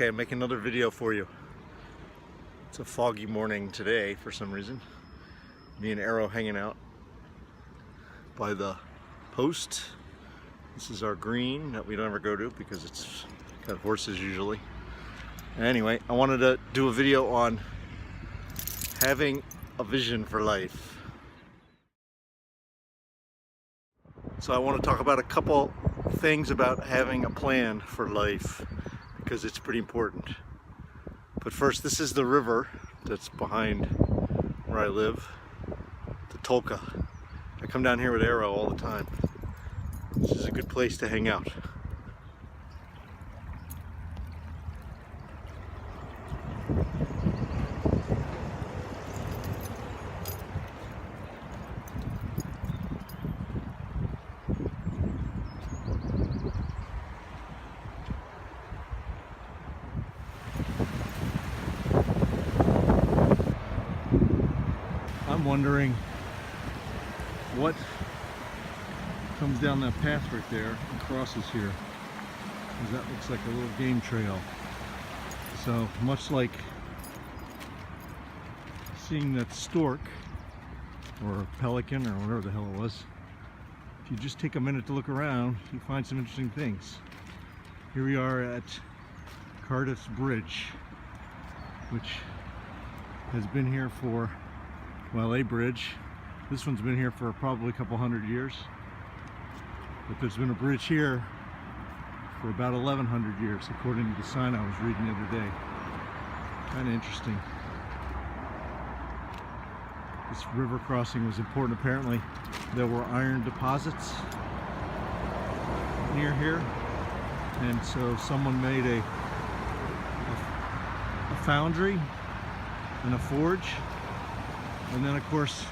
Okay, I'm making another video for you. It's a foggy morning today for some reason. Me and Arrow hanging out by the post. This is our green that we don't ever go to because it's got horses usually. Anyway, I wanted to do a video on having a vision for life. So I want to talk about a couple things about having a plan for life because it's pretty important. But first, this is the river that's behind where I live, the Tolka. I come down here with Arrow all the time. This is a good place to hang out. I'm wondering what comes down that path right there and crosses here, because that looks like a little game trail. So much like seeing that stork or pelican or whatever the hell it was, if you just take a minute to look around, you find some interesting things. Here we are at Cardiff's Bridge, which has been here for, well, a bridge. This one's been here for probably a couple hundred years. But there's been a bridge here for about 1100 years, according to the sign I was reading the other day. Kind of interesting. This river crossing was important. Apparently there were iron deposits near here, and so someone made a foundry and a forge. And then of course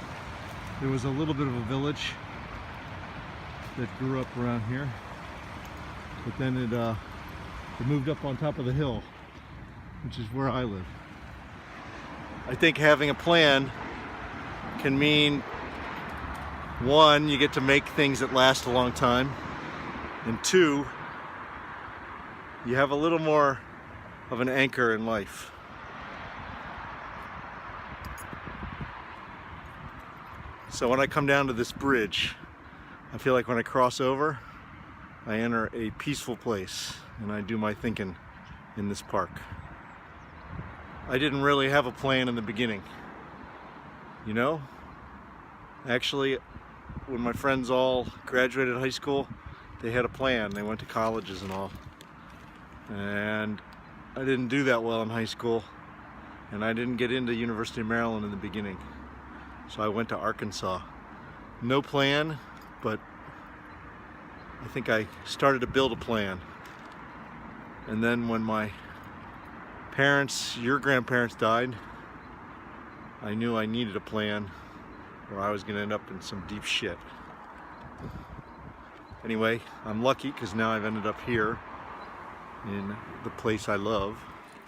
there was a little bit of a village that grew up around here, but then it moved up on top of the hill, which is where I live. I think having a plan can mean, one, you get to make things that last a long time, and two, you have a little more of an anchor in life. So when I come down to this bridge, I feel like when I cross over, I enter a peaceful place and I do my thinking in this park. I didn't really have a plan in the beginning. You know? Actually, when my friends all graduated high school, they had a plan. They went to colleges and all. And I didn't do that well in high school, and I didn't get into University of Maryland in the beginning. So I went to Arkansas. No plan, but I think I started to build a plan. And then when my parents, your grandparents died, I knew I needed a plan or I was gonna end up in some deep shit. Anyway, I'm lucky because now I've ended up here in the place I love.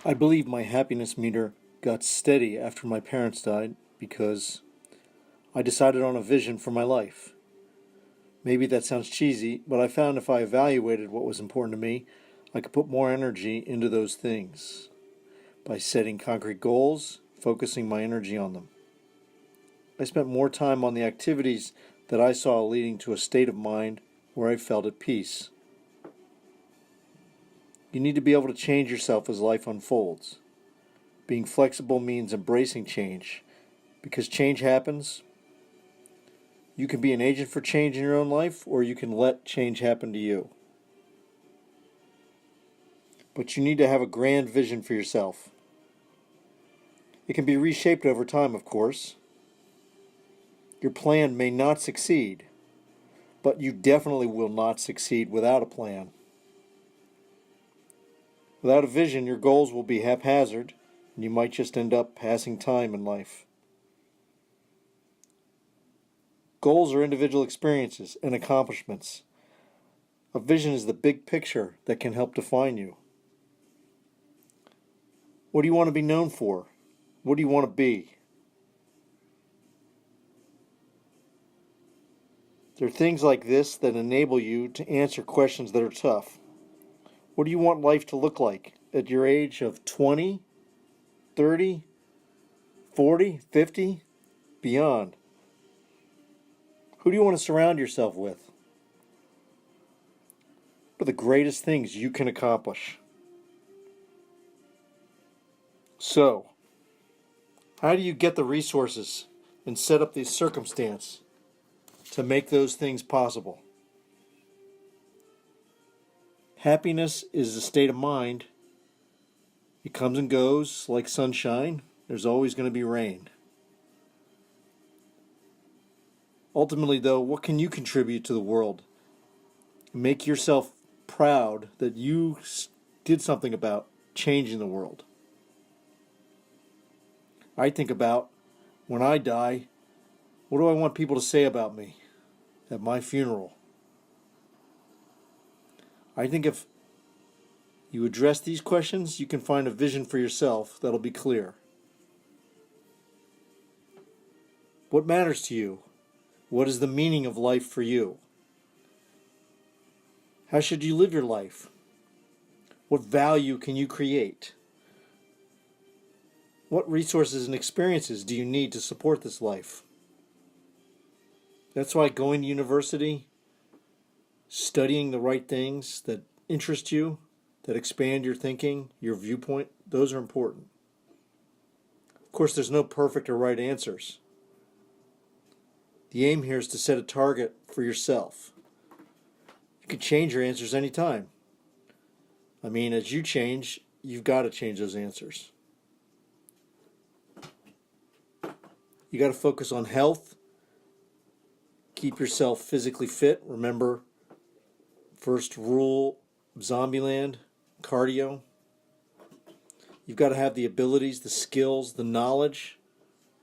I believe my happiness meter got steady after my parents died because I decided on a vision for my life. Maybe that sounds cheesy, but I found if I evaluated what was important to me, I could put more energy into those things by setting concrete goals, focusing my energy on them. I spent more time on the activities that I saw leading to a state of mind where I felt at peace. You need to be able to change yourself as life unfolds. Being flexible means embracing change, because change happens. You can be an agent for change in your own life, or you can let change happen to you. But you need to have a grand vision for yourself. It can be reshaped over time, of course. Your plan may not succeed, but you definitely will not succeed without a plan. Without a vision, your goals will be haphazard, and you might just end up passing time in life. Goals are individual experiences and accomplishments. A vision is the big picture that can help define you. What do you want to be known for? What do you want to be? There are things like this that enable you to answer questions that are tough. What do you want life to look like? at your age of 20, 30, 40, 50, beyond? Who do you want to surround yourself with? What are the greatest things you can accomplish? So, how do you get the resources and set up the circumstance to make those things possible? Happiness is a state of mind. It comes and goes like sunshine. There's always going to be rain. Ultimately, though, what can you contribute to the world? Make yourself proud that you did something about changing the world. I think about, when I die, what do I want people to say about me at my funeral? I think if you address these questions, you can find a vision for yourself that'll be clear. What matters to you? What is the meaning of life for you? How should you live your life? What value can you create? What resources and experiences do you need to support this life? That's why going to university, studying the right things that interest you, that expand your thinking, your viewpoint, those are important. Of course, there's no perfect or right answers. The aim here is to set a target for yourself. You can change your answers anytime. I mean, as you change, you've got to change those answers. You got to focus on health. Keep yourself physically fit. Remember, first rule of Zombieland, cardio. You've got to have the abilities, the skills, the knowledge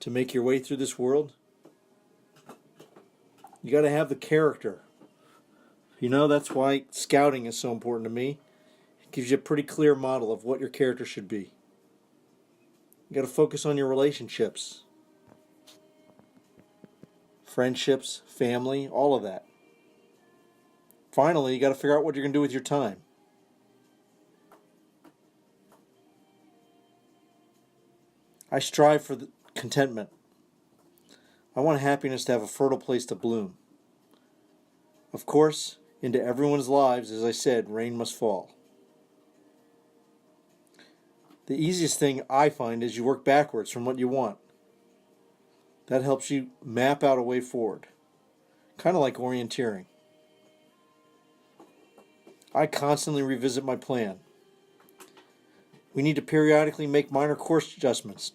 to make your way through this world. You got to have the character. You know, that's why scouting is so important to me. It gives you a pretty clear model of what your character should be. You got to focus on your relationships. Friendships, family, all of that. Finally, you got to figure out what you're going to do with your time. I strive for contentment. I want happiness to have a fertile place to bloom. Of course, into everyone's lives, as I said, rain must fall. The easiest thing I find is you work backwards from what you want. That helps you map out a way forward. Kind of like orienteering. I constantly revisit my plan. We need to periodically make minor course adjustments,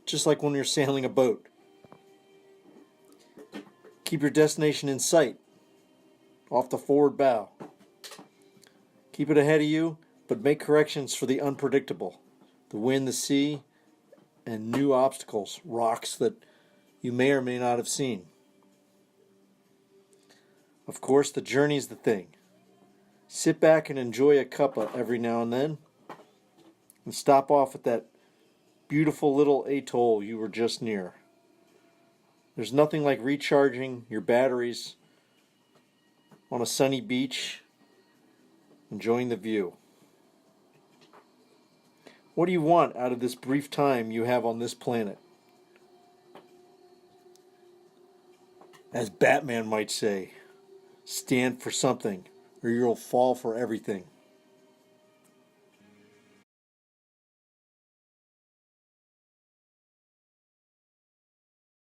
just like when you're sailing a boat. Keep your destination in sight, off the forward bow. Keep it ahead of you, but make corrections for the unpredictable. The wind, the sea, and new obstacles, rocks that you may or may not have seen. Of course, the journey's the thing. Sit back and enjoy a cuppa every now and then, and stop off at that beautiful little atoll you were just near. There's nothing like recharging your batteries on a sunny beach, enjoying the view. What do you want out of this brief time you have on this planet? As Batman might say, stand for something, or you'll fall for everything.